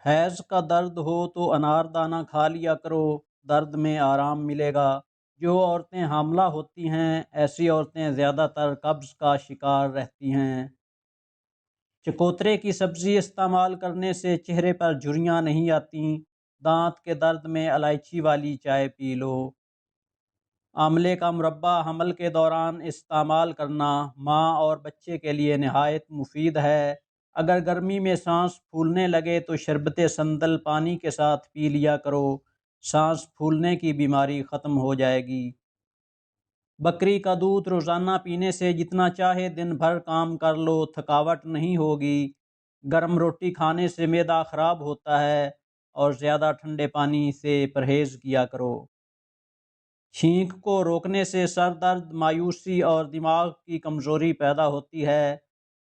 حیض کا درد ہو تو انار دانہ کھا لیا کرو، درد میں آرام ملے گا۔ جو عورتیں حاملہ ہوتی ہیں ایسی عورتیں زیادہ تر قبض کا شکار رہتی ہیں۔ چکوترے کی سبزی استعمال کرنے سے چہرے پر جھریاں نہیں آتیں۔ دانت کے درد میں الائچی والی چائے پی لو۔ آملے کا مربع حمل کے دوران استعمال کرنا ماں اور بچے کے لیے نہایت مفید ہے۔ اگر گرمی میں سانس پھولنے لگے تو شربت سندل پانی کے ساتھ پی لیا کرو، سانس پھولنے کی بیماری ختم ہو جائے گی۔ بکری کا دودھ روزانہ پینے سے جتنا چاہے دن بھر کام کر لو، تھکاوٹ نہیں ہوگی۔ گرم روٹی کھانے سے معدہ خراب ہوتا ہے اور زیادہ ٹھنڈے پانی سے پرہیز کیا کرو۔ چھینک کو روکنے سے سر درد، مایوسی اور دماغ کی کمزوری پیدا ہوتی ہے۔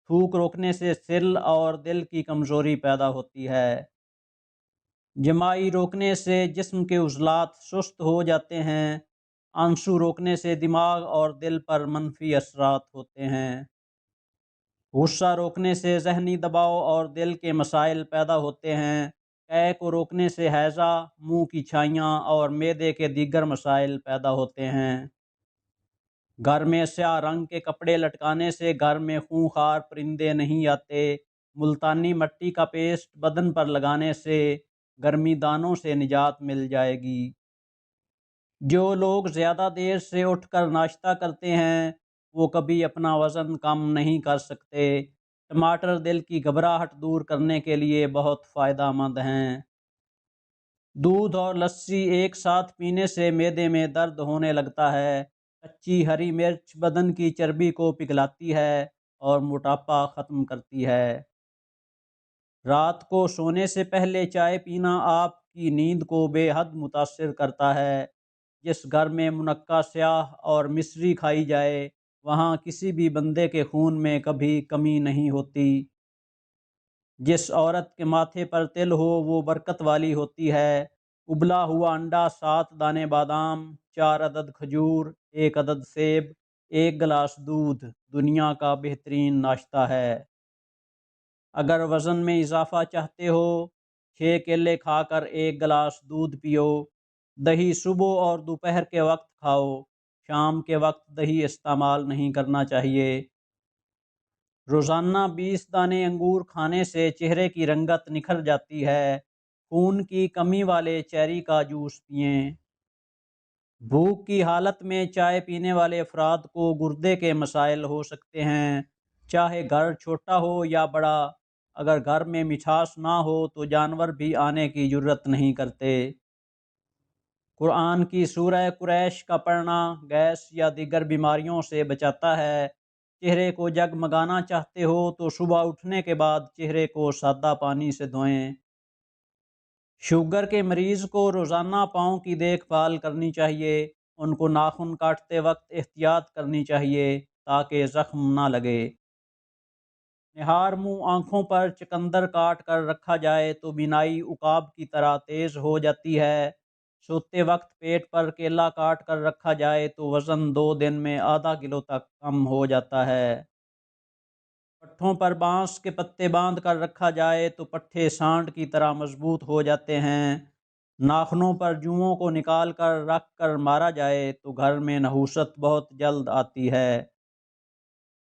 تھوک روکنے سے دل اور دل کی کمزوری پیدا ہوتی ہے۔ جمائی روکنے سے جسم کے عضلات سست ہو جاتے ہیں۔ آنسو روکنے سے دماغ اور دل پر منفی اثرات ہوتے ہیں۔ غصہ روکنے سے ذہنی دباؤ اور دل کے مسائل پیدا ہوتے ہیں۔ قے کو روکنے سے ہیضہ، منہ کی چھائیاں اور معدے کے دیگر مسائل پیدا ہوتے ہیں۔ گھر میں سیاہ رنگ کے کپڑے لٹکانے سے گھر میں خونخوار پرندے نہیں آتے۔ ملتانی مٹی کا پیسٹ بدن پر لگانے سے گرمی دانوں سے نجات مل جائے گی۔ جو لوگ زیادہ دیر سے اٹھ کر ناشتہ کرتے ہیں وہ کبھی اپنا وزن کم نہیں کر سکتے۔ ٹماٹر دل کی گھبراہٹ دور کرنے کے لیے بہت فائدہ مند ہیں۔ دودھ اور لسی ایک ساتھ پینے سے معدے میں درد ہونے لگتا ہے۔ کچی ہری مرچ بدن کی چربی کو پگھلاتی ہے اور موٹاپا ختم کرتی ہے۔ رات کو سونے سے پہلے چائے پینا آپ کی نیند کو بے حد متاثر کرتا ہے۔ جس گھر میں منقع سیاہ اور مصری کھائی جائے وہاں کسی بھی بندے کے خون میں کبھی کمی نہیں ہوتی۔ جس عورت کے ماتھے پر تل ہو وہ برکت والی ہوتی ہے۔ ابلا ہوا انڈا، 7 دانے بادام، 4 عدد کھجور، 1 عدد سیب، 1 گلاس دودھ دنیا کا بہترین ناشتہ ہے۔ اگر وزن میں اضافہ چاہتے ہو 6 کیلے کھا کر 1 گلاس دودھ پیو۔ دہی صبح اور دوپہر کے وقت کھاؤ، شام کے وقت دہی استعمال نہیں کرنا چاہیے۔ روزانہ 20 دانے انگور کھانے سے چہرے کی رنگت نکھر جاتی ہے۔ خون کی کمی والے چیری کا جوس پئیں۔ بھوک کی حالت میں چائے پینے والے افراد کو گردے کے مسائل ہو سکتے ہیں، چاہے گھر چھوٹا ہو یا بڑا۔ اگر گھر میں مٹھاس نہ ہو تو جانور بھی آنے کی جرات نہیں کرتے۔ قرآن کی سورہ قریش کا پڑھنا گیس یا دیگر بیماریوں سے بچاتا ہے۔ چہرے کو جگمگانا چاہتے ہو تو صبح اٹھنے کے بعد چہرے کو سادہ پانی سے دھوئیں۔ شوگر کے مریض کو روزانہ پاؤں کی دیکھ بھال کرنی چاہیے۔ ان کو ناخن کاٹتے وقت احتیاط کرنی چاہیے تاکہ زخم نہ لگے۔ نہار منہ آنکھوں پر چقندر کاٹ کر رکھا جائے تو بینائی عقاب کی طرح تیز ہو جاتی ہے۔ سوتے وقت پیٹ پر کیلا کاٹ کر رکھا جائے تو وزن 2 دن میں آدھا کلو تک کم ہو جاتا ہے۔ پٹھوں پر بانس کے پتے باندھ کر رکھا جائے تو پٹھے سانڈ کی طرح مضبوط ہو جاتے ہیں۔ ناخنوں پر جوؤں کو نکال کر رکھ کر مارا جائے تو گھر میں نحوست بہت جلد آتی ہے۔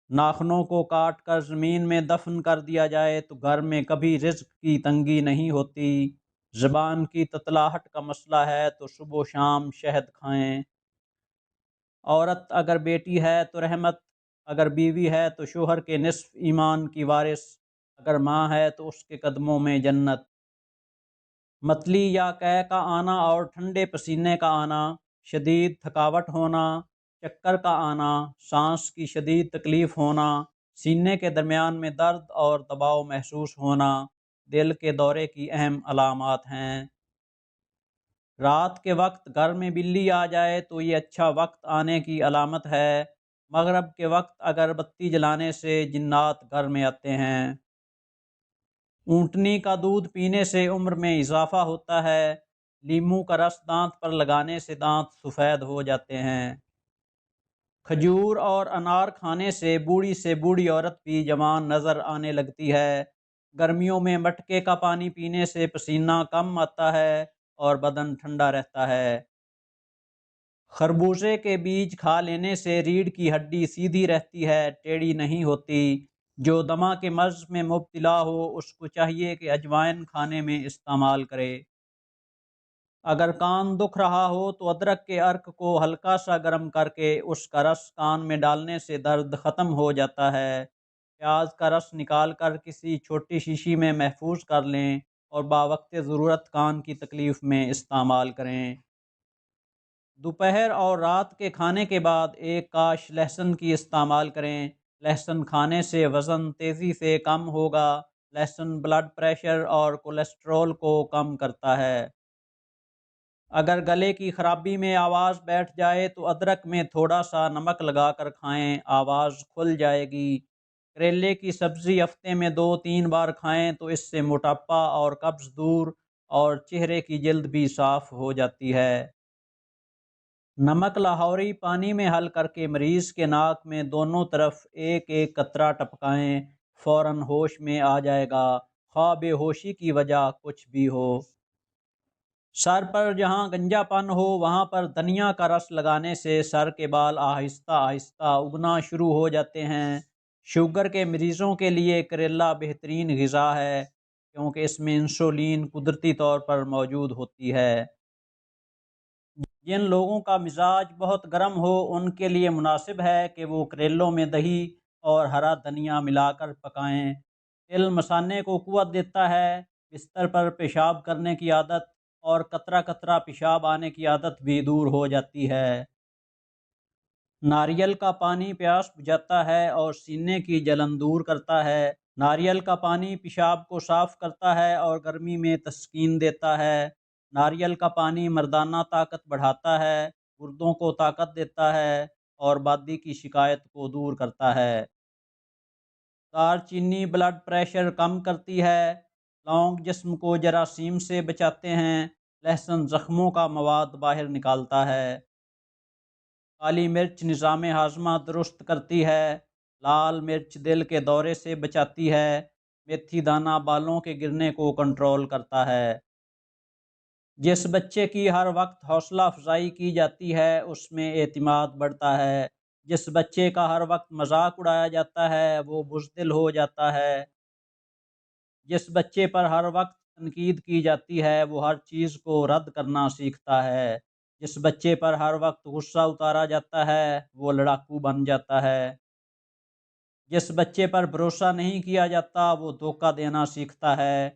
ناخنوں کو کاٹ کر زمین میں دفن کر دیا جائے تو گھر میں کبھی رزق کی تنگی نہیں ہوتی۔ زبان کی تتلاہٹ کا مسئلہ ہے تو صبح و شام شہد کھائیں۔ عورت اگر بیٹی ہے تو رحمت، اگر بیوی ہے تو شوہر کے نصف ایمان کی وارث، اگر ماں ہے تو اس کے قدموں میں جنت۔ متلی یا قے کا آنا اور ٹھنڈے پسینے کا آنا، شدید تھکاوٹ ہونا، چکر کا آنا، سانس کی شدید تکلیف ہونا، سینے کے درمیان میں درد اور دباؤ محسوس ہونا دل کے دورے کی اہم علامات ہیں۔ رات کے وقت گھر میں بلی آ جائے تو یہ اچھا وقت آنے کی علامت ہے۔ مغرب کے وقت اگر بتی جلانے سے جنات گھر میں آتے ہیں۔ اونٹنی کا دودھ پینے سے عمر میں اضافہ ہوتا ہے۔ لیموں کا رس دانت پر لگانے سے دانت سفید ہو جاتے ہیں۔ کھجور اور انار کھانے سے بوڑھی سے بوڑھی عورت بھی جوان نظر آنے لگتی ہے۔ گرمیوں میں مٹکے کا پانی پینے سے پسینہ کم آتا ہے اور بدن ٹھنڈا رہتا ہے۔ خربوزے کے بیج کھا لینے سے ریڑھ کی ہڈی سیدھی رہتی ہے، ٹیڑھی نہیں ہوتی۔ جو دمہ کے مرض میں مبتلا ہو اس کو چاہیے کہ اجوائن کھانے میں استعمال کرے۔ اگر کان دکھ رہا ہو تو ادرک کے عرق کو ہلکا سا گرم کر کے اس کا رس کان میں ڈالنے سے درد ختم ہو جاتا ہے۔ پیاز کا رس نکال کر کسی چھوٹی شیشی میں محفوظ کر لیں اور باوقت ضرورت کان کی تکلیف میں استعمال کریں۔ دوپہر اور رات کے کھانے کے بعد ایک کاش لہسن کی استعمال کریں۔ لہسن کھانے سے وزن تیزی سے کم ہوگا۔ لہسن بلڈ پریشر اور کولیسٹرول کو کم کرتا ہے۔ اگر گلے کی خرابی میں آواز بیٹھ جائے تو ادرک میں تھوڑا سا نمک لگا کر کھائیں، آواز کھل جائے گی۔ کریلے کی سبزی ہفتے میں 2-3 بار کھائیں تو اس سے موٹاپا اور قبض دور اور چہرے کی جلد بھی صاف ہو جاتی ہے۔ نمک لاہوری پانی میں حل کر کے مریض کے ناک میں دونوں طرف ایک ایک قطرہ ٹپکائیں، فوراً ہوش میں آ جائے گا، خواہ بے ہوشی کی وجہ کچھ بھی ہو۔ سر پر جہاں گنجا پن ہو وہاں پر دھنیا کا رس لگانے سے سر کے بال آہستہ آہستہ اگنا شروع ہو جاتے ہیں۔ شوگر کے مریضوں کے لیے کریلا بہترین غذا ہے کیونکہ اس میں انسولین قدرتی طور پر موجود ہوتی ہے۔ جن لوگوں کا مزاج بہت گرم ہو ان کے لیے مناسب ہے کہ وہ کریلوں میں دہی اور ہرا دھنیا ملا کر پکائیں۔ تل مثانے کو قوت دیتا ہے۔ بستر پر پیشاب کرنے کی عادت اور قطرہ قطرہ پیشاب آنے کی عادت بھی دور ہو جاتی ہے۔ ناریل کا پانی پیاس بجھاتا ہے اور سینے کی جلن دور کرتا ہے۔ ناریل کا پانی پیشاب کو صاف کرتا ہے اور گرمی میں تسکین دیتا ہے۔ ناریل کا پانی مردانہ طاقت بڑھاتا ہے، گردوں کو طاقت دیتا ہے اور بادی کی شکایت کو دور کرتا ہے۔ دار چینی بلڈ پریشر کم کرتی ہے۔ لونگ جسم کو جراثیم سے بچاتے ہیں۔ لہسن زخموں کا مواد باہر نکالتا ہے۔ کالی مرچ نظام ہاضمہ درست کرتی ہے۔ لال مرچ دل کے دورے سے بچاتی ہے۔ میتھی دانہ بالوں کے گرنے کو کنٹرول کرتا ہے۔ جس بچے کی ہر وقت حوصلہ افزائی کی جاتی ہے اس میں اعتماد بڑھتا ہے۔ جس بچے کا ہر وقت مذاق اڑایا جاتا ہے وہ بزدل ہو جاتا ہے۔ جس بچے پر ہر وقت تنقید کی جاتی ہے وہ ہر چیز کو رد کرنا سیکھتا ہے۔ جس بچے پر ہر وقت غصہ اتارا جاتا ہے وہ لڑاکو بن جاتا ہے۔ جس بچے پر بھروسہ نہیں کیا جاتا وہ دھوکہ دینا سیکھتا ہے۔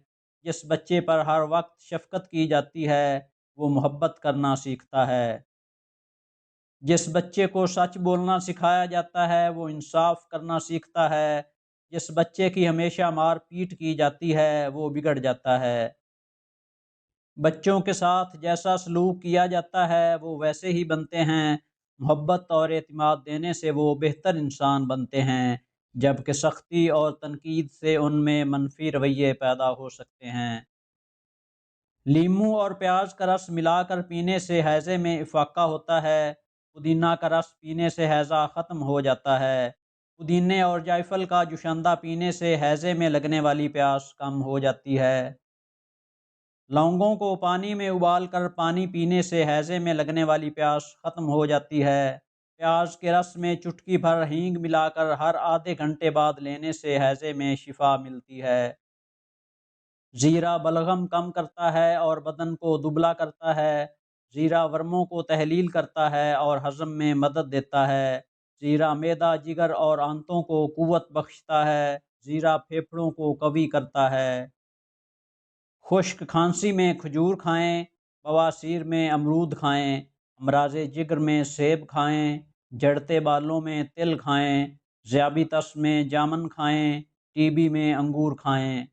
جس بچے پر ہر وقت شفقت کی جاتی ہے وہ محبت کرنا سیکھتا ہے۔ جس بچے کو سچ بولنا سکھایا جاتا ہے وہ انصاف کرنا سیکھتا ہے۔ جس بچے کی ہمیشہ مار پیٹ کی جاتی ہے وہ بگڑ جاتا ہے۔ بچوں کے ساتھ جیسا سلوک کیا جاتا ہے وہ ویسے ہی بنتے ہیں۔ محبت اور اعتماد دینے سے وہ بہتر انسان بنتے ہیں، جبکہ سختی اور تنقید سے ان میں منفی رویے پیدا ہو سکتے ہیں۔ لیموں اور پیاز کا رس ملا کر پینے سے ہیضے میں افاقہ ہوتا ہے۔ پودینہ کا رس پینے سے ہیضہ ختم ہو جاتا ہے۔ پودینے اور جائفل کا جوشندہ پینے سے ہیضے میں لگنے والی پیاس کم ہو جاتی ہے۔ لونگوں کو پانی میں ابال کر پانی پینے سے ہیضے میں لگنے والی پیاس ختم ہو جاتی ہے۔ پیاز کے رس میں چٹکی بھر ہینگ ملا کر ہر آدھے گھنٹے بعد لینے سے ہیضے میں شفا ملتی ہے۔ زیرہ بلغم کم کرتا ہے اور بدن کو دبلا کرتا ہے۔ زیرہ ورموں کو تحلیل کرتا ہے اور ہضم میں مدد دیتا ہے۔ زیرہ معدہ، جگر اور آنتوں کو قوت بخشتا ہے۔ زیرہ پھیپھڑوں کو قوی کرتا ہے۔ خشک کھانسی میں کھجور کھائیں، بواسیر میں امرود کھائیں، امراض جگر میں سیب کھائیں، جڑتے بالوں میں تل کھائیں، ذیابیطس میں جامن کھائیں، ٹی بی میں انگور کھائیں۔